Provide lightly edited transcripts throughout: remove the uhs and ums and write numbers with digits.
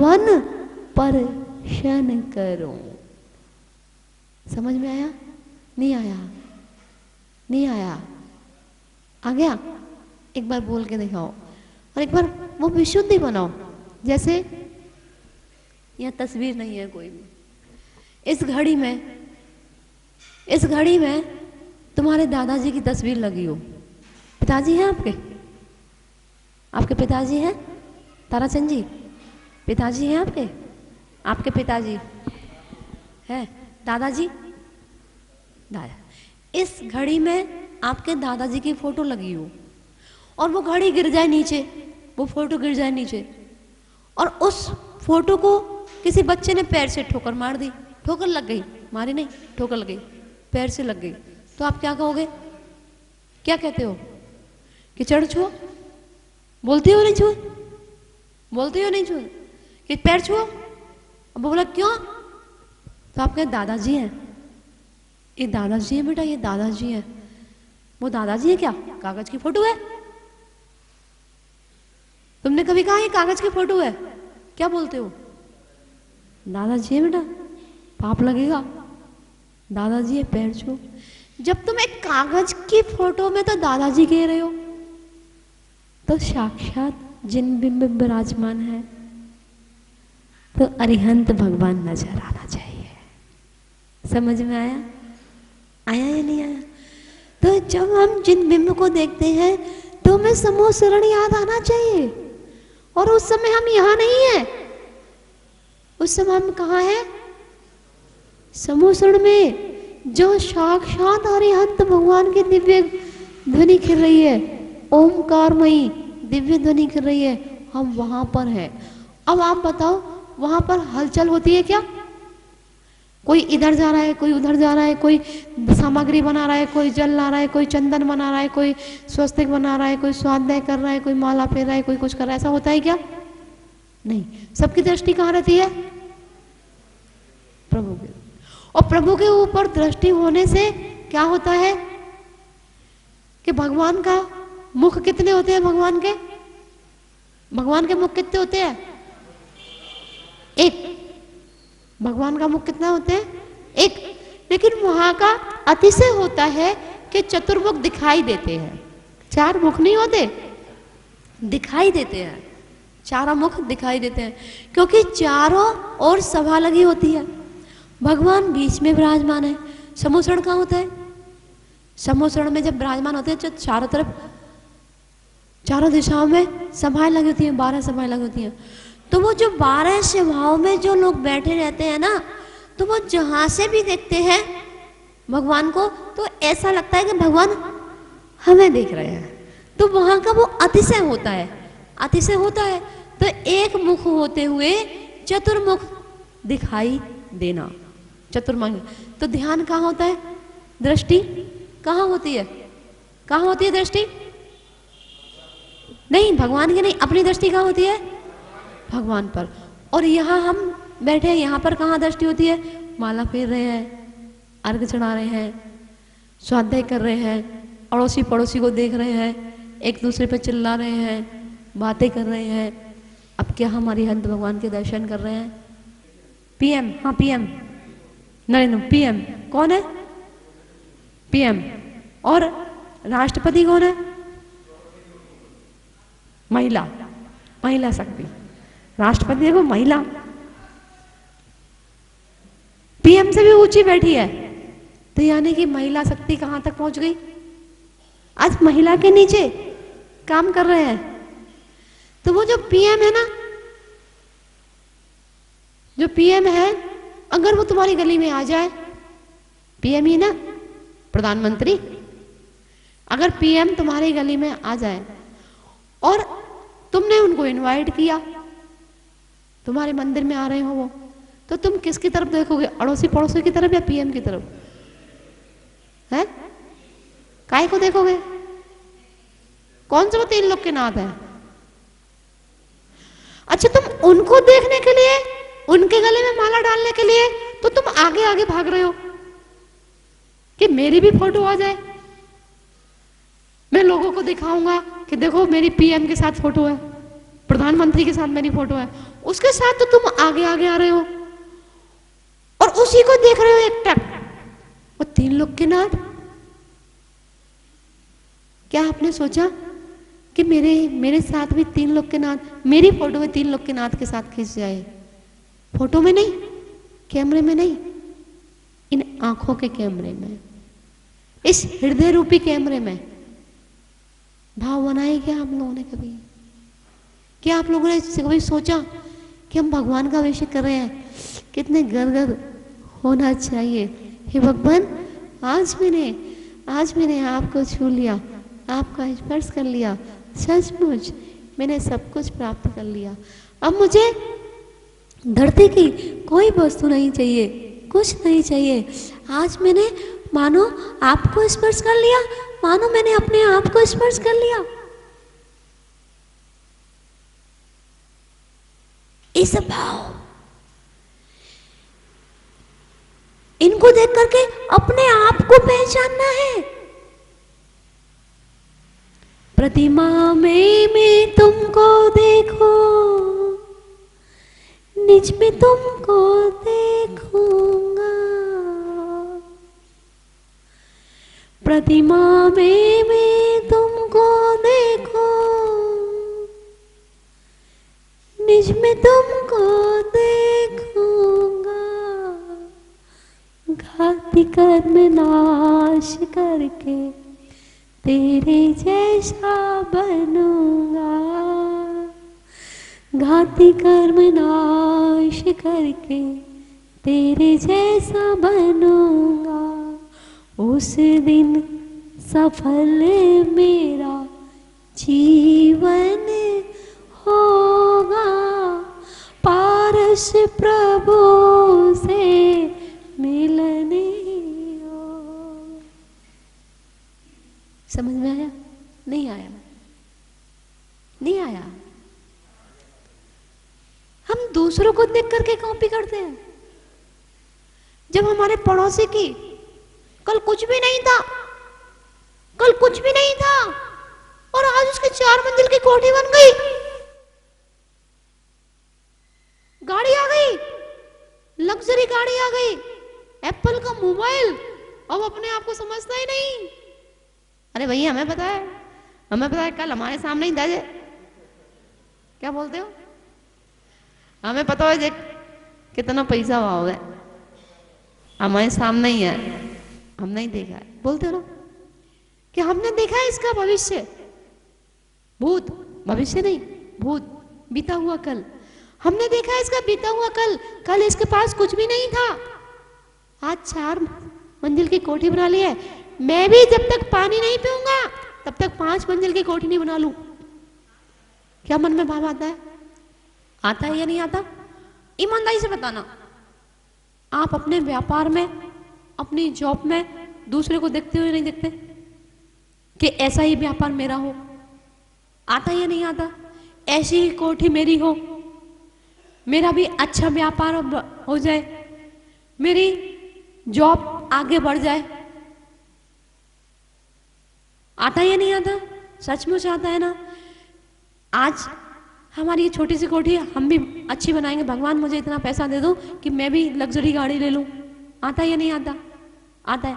पावन परशन करो। समझ में आया? नहीं आया? नहीं आया? आ गया? एक बार बोल के दिखाओ और एक बार वो विशुद्धि बनाओ। जैसे यह तस्वीर नहीं है कोई भी, इस घड़ी में तुम्हारे दादाजी की तस्वीर लगी हो। पिताजी हैं आपके? आपके पिताजी हैं? ताराचंद जी पिताजी हैं आपके? आपके पिताजी हैं? दादाजी? दादा। इस घड़ी में आपके दादाजी की फोटो लगी हो और वो घड़ी गिर जाए नीचे, वो फोटो गिर जाए नीचे और उस फोटो को किसी बच्चे ने पैर से ठोकर मार दी, ठोकर लग गई, मारी नहीं, ठोकर लग गई, पैर से लग गई, तो आप क्या कहोगे? क्या कहते हो? कि चढ़ छुओ? बोलते हो नहीं छुओ? बोलते हो नहीं छुओ? कि पैर छुओ? अब बोला क्यों? तो आप कहें दादाजी हैं, ये दादाजी है बेटा, ये दादाजी है। वो दादाजी है क्या? कागज की फोटो है। तुमने कभी कहा ये कागज की फोटो है? क्या बोलते हो? दादाजी है बेटा, पाप लगेगा। दादाजी है, पैर छू। जब तुम एक कागज की फोटो में तो दादाजी कह रहे हो, तो साक्षात जिन बिंब विराजमान है तो अरिहंत भगवान नजर आना चाहिए। समझ में आया? आया या नहीं आया? तो जब हम जिन बिंब को देखते हैं तो हमें समूह शरण याद आना चाहिए। और उस समय हम यहाँ नहीं है, उस समय हम कहाँ हैं? समूह शरण में, जो साक्षात अरिहंत भगवान की दिव्य ध्वनि खिल रही है, ओमकारमयी दिव्य ध्वनि कर रही है, हम वहां पर हैं। अब आप बताओ, वहां पर हलचल होती है क्या? कोई इधर जा रहा है, कोई उधर जा रहा है, कोई सामग्री बना रहा है, कोई जल ला रहा है, कोई चंदन बना रहा है, कोई स्वस्तिक बना रहा है, कोई स्वाध्याय कर रहा है, कोई माला फेर रहा है, कोई कुछ कर रहा है, ऐसा होता है क्या? नहीं। सबकी दृष्टि कहाँ रहती है? प्रभु के। और प्रभु के ऊपर दृष्टि होने से क्या होता है कि भगवान का मुख कितने होते हैं? भगवान के मुख कितने होते हैं? एक। भगवान का मुख कितना होते हैं? एक। लेकिन वहां का अतिशय होता है कि चतुर्मुख दिखाई देते हैं। चार मुख नहीं होते, दिखाई देते हैं। चारों मुख दिखाई देते हैं क्योंकि चारों ओर सभा लगी होती है, भगवान बीच में विराजमान है। समूसरण कहाँ होता है? समूसरण में जब विराजमान होते हैं तो चारों तरफ, चारों दिशाओं में सभाएं लगी होती हैं, 12 सभाएं लगी होती हैं। तो वो जो 12 सभाओं में जो लोग बैठे रहते हैं ना, तो वो जहां से भी देखते हैं भगवान को तो ऐसा लगता है कि भगवान हमें देख रहे हैं। तो वहां का वो अतिशय होता है, अतिशय होता है। तो एक मुख होते हुए चतुर्मुख दिखाई देना, चतुर्मुख। तो ध्यान कहाँ होता है? दृष्टि कहाँ होती है? कहाँ होती है दृष्टि? नहीं, भगवान की नहीं, अपनी दृष्टि कहाँ होती है? भगवान पर। और यहाँ हम बैठे हैं, यहाँ पर कहाँ दृष्टि होती है? माला फेर रहे हैं, अर्घ चढ़ा रहे हैं, स्वाध्याय कर रहे हैं, अड़ोसी पड़ोसी को देख रहे हैं, एक दूसरे पर चिल्ला रहे हैं, बातें कर रहे हैं। अब क्या हम अरिहंत भगवान के दर्शन कर रहे हैं? पीएम, हाँ पीएम, नरेंद्र पीएम कौन है? पीएम। और राष्ट्रपति कौन है? महिला, महिला शक्ति। राष्ट्रपति देखो महिला, पीएम से भी ऊंची बैठी है। तो यानी कि महिला शक्ति कहां तक पहुंच गई? आज महिला के नीचे काम कर रहे हैं। तो वो जो पीएम है ना, जो पीएम है, अगर वो तुम्हारी गली में आ जाए, पीएम ही ना, प्रधानमंत्री, अगर पीएम तुम्हारी गली में आ जाए और तुमने उनको इनवाइट किया, तुम्हारे मंदिर में आ रहे हो वो, तो तुम किसकी तरफ देखोगे? अड़ोसी पड़ोसी की तरफ या पीएम की तरफ? है काय को देखोगे? कौन से वो 3 लोग के नाथ है? अच्छा, तुम उनको देखने के लिए, उनके गले में माला डालने के लिए तो तुम आगे आगे भाग रहे हो कि मेरी भी फोटो आ जाए, मैं लोगों को दिखाऊंगा कि देखो मेरी पीएम के साथ फोटो है, प्रधानमंत्री के साथ मेरी फोटो है, उसके साथ तो तुम आगे आगे आ रहे हो और उसी को देख रहे हो एक टक, और 3 लोग के नाथ। क्या आपने सोचा कि मेरे साथ भी 3 लोग के नाथ, मेरी फोटो में 3 लोग के नाथ के साथ खींच जाए? फोटो में नहीं, कैमरे में नहीं, इन आंखों के कैमरे में, इस हृदय रूपी कैमरे में भाव बनाए क्या आप लोगों ने कभी? क्या आप लोगों ने कभी सोचा कि हम भगवान का अभिषेक कर रहे हैं, कितने गर्गर होना चाहिए? हे भगवान, आज मैंने आपको छू लिया, आपका स्पर्श कर लिया, सचमुच मैंने सब कुछ प्राप्त कर लिया। अब मुझे धरती की कोई वस्तु नहीं चाहिए, कुछ नहीं चाहिए। आज मैंने मानो आपको स्पर्श कर लिया, मानो मैंने अपने आप को स्पर्श कर लिया। इस भाव, इनको देख करके अपने आप को पहचानना है। प्रतिमा में मैं तुमको देखो, निज में तुमको देखूंगा। प्रतिमा में मैं तुमको देखो, निज में तुमको देखूंगा। घाती कर्म नाश करके तेरे जैसा बनूंगा। घाती कर्म नाश करके तेरे जैसा बनूंगा। उस दिन सफल मेरा जीवन होगा, पारस प्रभु से मिलने हो। समझ में आया? नहीं आया? नहीं आया? हम दूसरों को देख करके कॉपी करते हैं। जब हमारे पड़ोसी की कल कुछ भी नहीं था, कल कुछ भी नहीं था, और आज उसकी 4 मंजिल की कोठी बन गई, गाड़ी आ गई, लग्जरी गाड़ी आ गई, एप्पल का मोबाइल, अब अपने आप को समझता ही नहीं। अरे भैया हमें पता है कल हमारे सामने ही दाजे, क्या बोलते हो, हमें पता है कितना पैसा हुआ होगा, हमारे सामने ही है, हम नहीं देखा है, बोलते हो ना कि हमने देखा है इसका भविष्य, भूत, भविष्य नहीं, भूत, बीता हुआ कल, हमने देखा है इसका बीता हुआ कल। कल इसके पास कुछ भी नहीं था, आज 4 मंजिल की कोठी बना ली है। मैं भी जब तक पानी नहीं पीऊंगा तब तक 5 मंजिल की कोठी नहीं बना लूं। क्या मन में भाव आता है? आता है या नहीं आता? ईमानदारी से बताना। आप अपने व्यापार में, अपनी जॉब में दूसरे को देखते हो या नहीं देखते कि ऐसा ही व्यापार मेरा हो? आता या नहीं आता? ऐसी ही कोठी मेरी हो, मेरा भी अच्छा व्यापार हो जाए, मेरी जॉब आगे बढ़ जाए, आता या नहीं आता? सचमुच आता है ना? आज हमारी ये छोटी सी कोठी हम भी अच्छी बनाएंगे, भगवान मुझे इतना पैसा दे दो कि मैं भी लग्जरी गाड़ी ले लूं, आता या नहीं आता? आता है।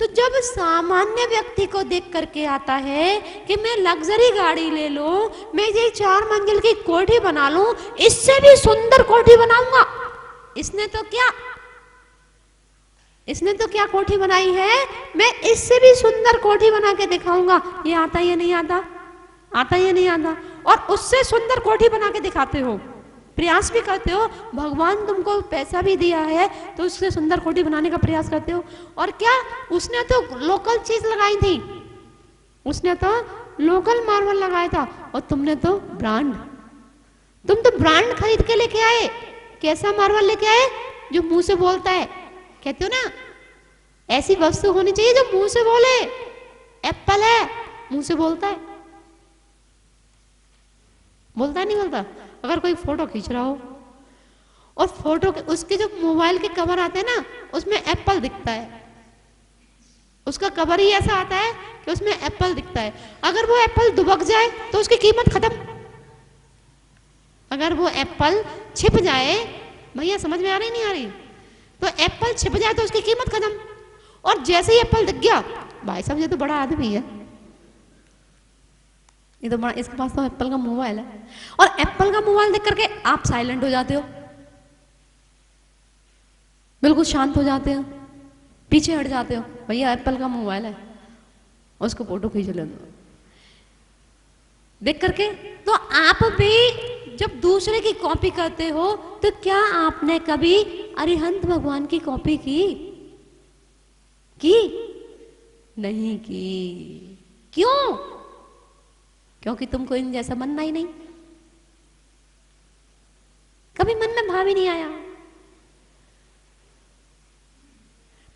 तो जब सामान्य व्यक्ति को देख करके आता है कि मैं लग्जरी गाड़ी ले लूं, मैं ये 4 मंजिल की कोठी बना लूं, इससे भी सुंदर कोठी बनाऊंगा, इसने तो क्या कोठी बनाई है, मैं इससे भी सुंदर कोठी बना के दिखाऊंगा। ये आता या नहीं आता? आता या नहीं आता? और उससे सुंदर कोठी बना के दिखाते हो, प्रयास भी करते हो, भगवान तुमको पैसा भी दिया है तो उससे सुंदर कोठी बनाने का प्रयास करते हो। और क्या, उसने तो लोकल चीज लगाई थी, उसने तो लोकल मार्बल लगाया था, और तुमने तो ब्रांड, तुम तो ब्रांड खरीद के लेके आए। कैसा मार्बल लेके आए? जो मुंह से बोलता है, कहते हो ना, ऐसी वस्तु होनी चाहिए जो मुंह से बोले। एप्पल है, मुंह से बोलता है, बोलता नहीं बोलता? अगर कोई फोटो खींच रहा हो और फोटो के उसके जो मोबाइल के कवर आते हैं ना, उसमें एप्पल दिखता है, उसका कवर ही ऐसा आता है कि उसमें एप्पल दिखता है, अगर वो एप्पल दुबक जाए तो उसकी कीमत खत्म। अगर वो एप्पल छिप जाए, भैया समझ में आ रही नहीं आ रही, तो एप्पल छिप जाए तो उसकी कीमत खत्म। और जैसे ही एप्पल दिख गया, भाई साहब ये तो बड़ा आदमी है, ये तो बड़ा, इसके पास तो एप्पल का मोबाइल है, और एप्पल का मोबाइल देख करके आप साइलेंट हो जाते हो, बिल्कुल शांत हो जाते हो, पीछे हट जाते हो, भैया एप्पल का मोबाइल है, उसको फोटो खींच लो देख करके। तो आप भी जब दूसरे की कॉपी करते हो, तो क्या आपने कभी अरिहंत भगवान की कॉपी की? नहीं की। क्यों? क्योंकि तुमको इन जैसा बनना ही नहीं, कभी मन में भाव ही नहीं आया।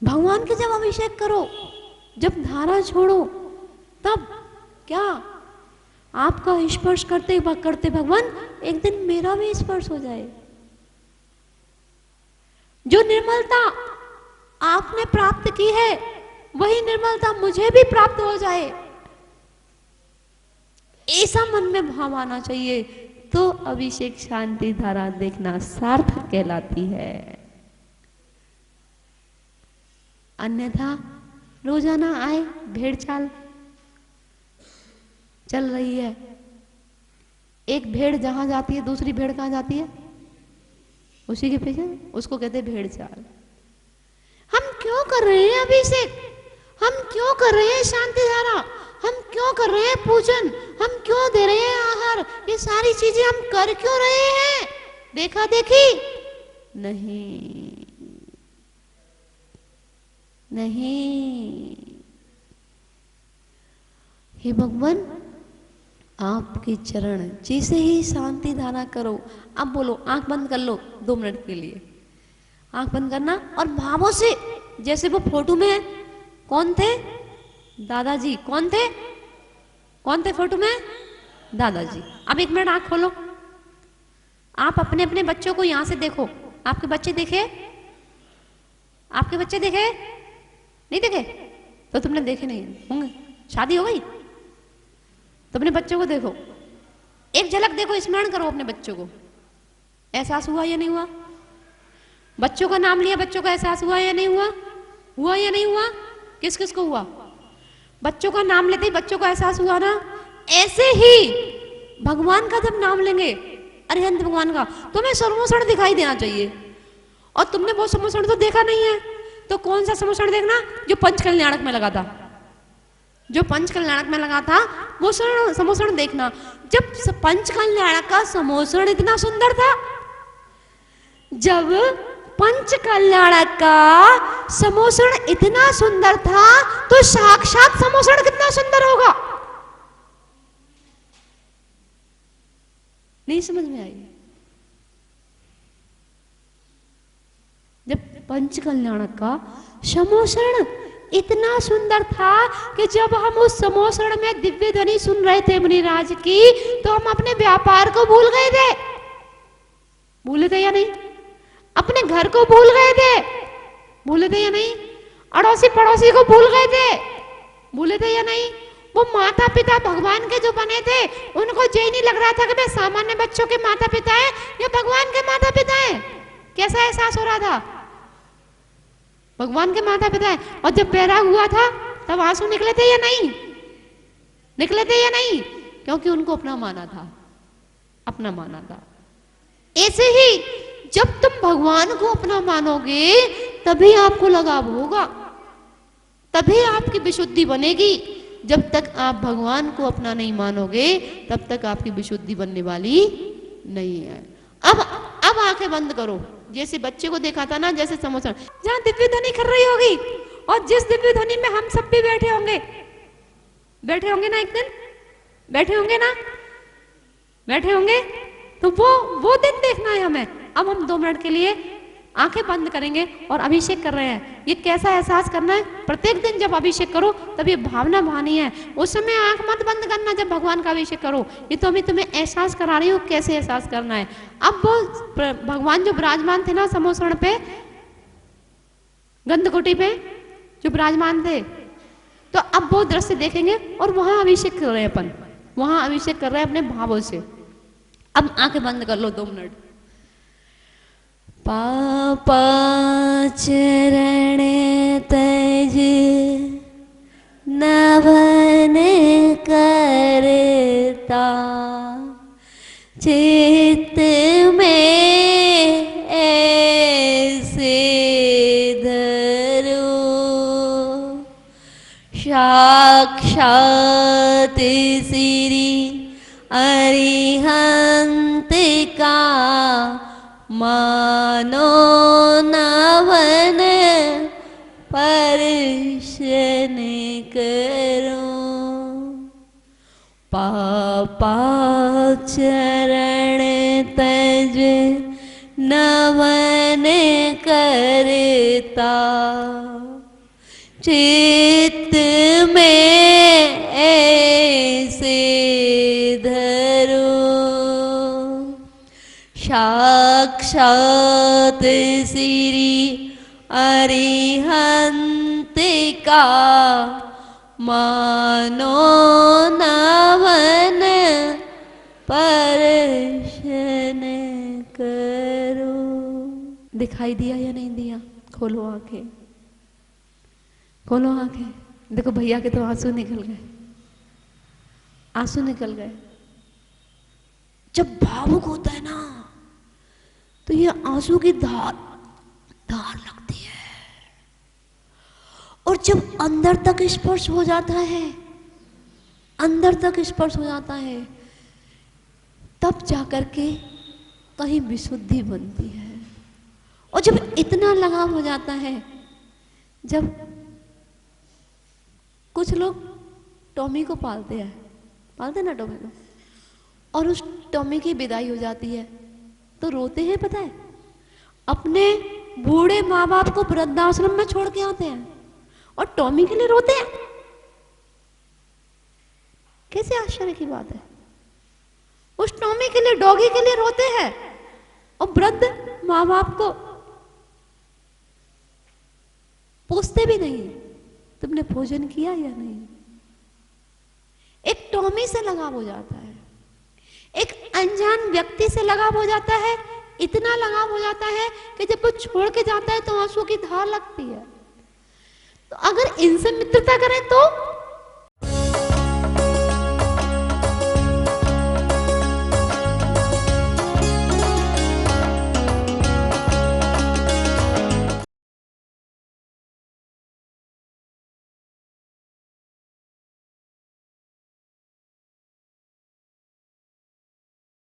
भगवान के जब अभिषेक करो, जब धारा छोड़ो, तब क्या आपका स्पर्श करते भगवान एक दिन मेरा भी स्पर्श हो जाए। जो निर्मलता आपने प्राप्त की है, वही निर्मलता मुझे भी प्राप्त हो जाए, ऐसा मन में भाव आना चाहिए। तो अभिषेक शांति धारा देखना सार्थक कहलाती है। अन्यथा रोजाना आए भेड़ चाल चल रही है, एक भेड़ जहां जाती है दूसरी भेड़ कहां जाती है? उसी के पीछे, उसको कहते हैं भेड़ चाल। हम क्यों कर रहे हैं अभिषेक? हम क्यों कर रहे हैं शांति धारा? हम क्यों कर रहे हैं पूजन? हम क्यों दे रहे हैं आहार? ये सारी चीजें हम कर क्यों रहे हैं? देखा देखी नहीं, नहीं। हे भगवान, आपके चरण जैसे ही शांति धारा करो। अब बोलो, आंख बंद कर लो 2 मिनट के लिए, आंख बंद करना और भावों से, जैसे वो फोटो में कौन थे? दादाजी। कौन थे? कौन थे फोटो में? दादाजी। अब 1 मिनट आंख खोलो, आप अपने अपने बच्चों को यहां से देखो। आपके बच्चे देखे? आपके बच्चे देखे? नहीं देखे? तो तुमने देखे नहीं होंगे, शादी हो गई तो अपने बच्चों को देखो, एक झलक देखो, स्मरण करो अपने बच्चों को। एहसास हुआ या नहीं हुआ? बच्चों का नाम लिया, बच्चों का एहसास हुआ या नहीं हुआ? हुआ या नहीं हुआ? किस किस को हुआ? बच्चों का नाम लेते ही बच्चों को एहसास हुआ ना। ऐसे ही भगवान का जब नाम लेंगे, अरिहंत भगवान का, तुम्हें समोसण दिखाई देना चाहिए। और तुमने वो समोसण तो देखा नहीं है, तो कौन सा समोसण देखना? जो पंच कल्याणक में लगा था, जो पंच कल्याणक में लगा था वो समोसण देखना। जब पंच कल्याणक का समोसण इतना सुंदर था, जब पंच कल्याणक का समोसण इतना सुंदर था, तो साक्षात समोसण कितना सुंदर होगा? नहीं समझ में आई? जब पंच कल्याणक का समोसण इतना सुंदर था कि जब हम उस समोसण में दिव्य ध्वनि सुन रहे थे मुनिराज की, तो हम अपने व्यापार को भूल गए थे। भूले थे या नहीं? अपने घर को भूल गए थे, भूले थे या नहीं? अड़ोसी पड़ोसी को भूल गए थे, भूले थे या नहीं? वो माता पिता भगवान के जो बने थे, उनको ये नहीं लग रहा था कि वे सामान्य बच्चों के माता पिता हैं या भगवान के माता पिता हैं। कैसा एहसास हो रहा था? भगवान के माता पिता है। और जब पैरा हुआ था तब आंसू निकले थे या नहीं? निकले थे या नहीं? क्योंकि उनको अपना माना था, अपना माना था। ऐसे ही जब तुम भगवान को अपना मानोगे, तभी आपको लगाव होगा, तभी आपकी विशुद्धि बनेगी। जब तक आप भगवान को अपना नहीं मानोगे, तब तक आपकी विशुद्धि बनने वाली नहीं है। अब आंखें बंद करो, जैसे बच्चे को देखा था ना, जैसे समोसण जहां दिव्य ध्वनि कर रही होगी, और जिस दिव्य ध्वनि में हम सब भी बैठे होंगे, बैठे होंगे ना, एक दिन बैठे होंगे ना, बैठे होंगे, तो वो दिन देखना है हमें। अब हम 2 मिनट के लिए आंखें बंद करेंगे और अभिषेक कर रहे हैं। ये कैसा एहसास करना है? प्रत्येक दिन जब अभिषेक करो तब ये भावना भानी है। उस समय आंख मत बंद करना जब भगवान का अभिषेक करो। ये तो अभी तुम्हें एहसास करा रही हूँ कैसे एहसास करना है। अब वो भगवान जो विराजमान थे ना समोसण पे, गंधकुटी पे जो विराजमान थे, तो अब वो दृश्य देखेंगे और वहां अभिषेक कर रहे हैं अपन, वहां अभिषेक कर रहे हैं अपने भावों से। अब आंखें बंद कर लो 2 मिनट। पापा चरण तज नवन करता, चित्त में ऐसे धरो, साक्षात श्री अरिहंत का मानो नवन परशन करो। पापा चरण तज नवन करता, चित्त में ऐसे धरो, साक्षात श्री अरिहंत का मानो नवन परशन करो। दिखाई दिया या नहीं दिया? खोलो आंखें, खोलो आंखें। देखो भैया के तो आंसू निकल गए, आंसू निकल गए। जब भावुक होता है ना तो ये आंसू की धार लगती है, और जब अंदर तक स्पर्श हो जाता है, अंदर तक स्पर्श हो जाता है, तब जाकर के कहीं विशुद्धि बनती है। और जब इतना लगाव हो जाता है, जब कुछ लोग टॉमी को पालते हैं, पालते ना टॉमी को, और उस टॉमी की विदाई हो जाती है तो रोते हैं, पता है? अपने बूढ़े माँ बाप को वृद्धाश्रम में छोड़ के आते हैं और टॉमी के लिए रोते हैं। कैसे आश्चर्य की बात है! उस टॉमी के लिए, डॉगी के लिए रोते हैं और वृद्ध माँ बाप को पूछते भी नहीं तुमने भोजन किया या नहीं। एक टॉमी से लगाव हो जाता है, एक अनजान व्यक्ति से लगाव हो जाता है, इतना लगाव हो जाता है कि जब वो छोड़ के जाता है तो आंसू की धार लगती है। तो अगर इनसे मित्रता करें तो